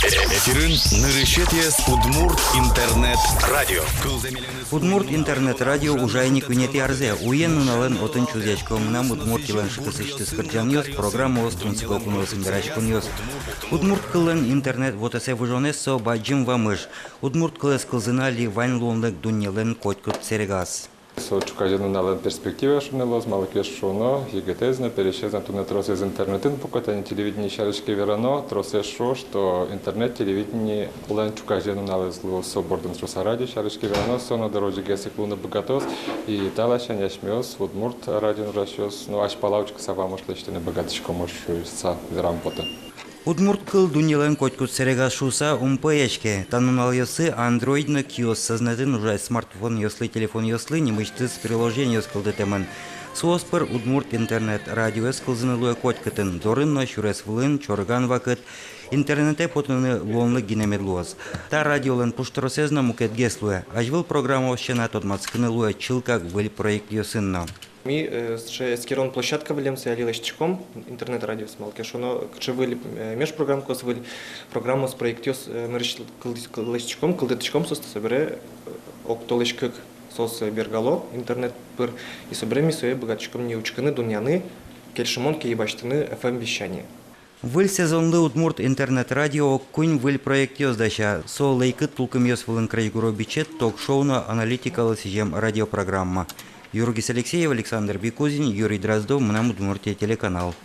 Эфирин нырышетес Удмурт интернет радио. Удмурт интернет радио ужайник винети арзе. Уен нален отын чузячком нам Удмурт илен шкысычты скыртяньёс, программа остунцко куносым дарачкуньёс. Удмурт кылен интернет вот эсе выжонессо баджим вамыш. Удмурт кылес кылзынали вайн лунлык дуньелен котькут серегас. Чукажену нален перспектива шунелоз, малакеш шуно, егетезно, перешезна ту не трос из интернетин, покотане телевидение шарышки верано, тросе шо, что интернет телевидение лен чукажену налезло соборден троса радио шарышки верано, соно дороже гесик луна богатос, и талашан яшмёс, Удмурт радио рашёс, ну аж палаучка сава может что не богатышко может са зрампота. Удмурт кыл дуньелен котькут серегас шуса умпаечке. Танунал ёсы андроидны киос сознатын уже смартфон ёслы, телефон ёслы, немычты с приложение ёскылдытымын. Суоспыр Удмурт интернет радио ёскылзыны луя котькытын. Дорынно шурес влын, чорган вакыт. Интернете потыны луонлы гинемедлуаз. Та радиолен пуштросезна мукет геслуя. Ажвыл программа ощена тотмацкыны луя чылкак выль проект ёсынна. Ми ще скерон площадка вилем се алилещиком интернет радио смалке шоно кчевили межпрограмку свили программу с проектиос мериш кылещиком кылдетичком сос собере октолешкык сос бергало интернет пыр и собереми свои богатчиком не учканы дуняны кельшимонки ебаштыны FM вещание. Выль сезонлы Удмурт интернет радио кунь выль проект ёздача. Со лейкыт тулкым ёс вылын крайгуро бичет ток-шоуна аналитикалы сижем радиопрограмма. Юргис Алексеев, Александр Бекузин, Юрий Дроздов, Удмуртия телеканал.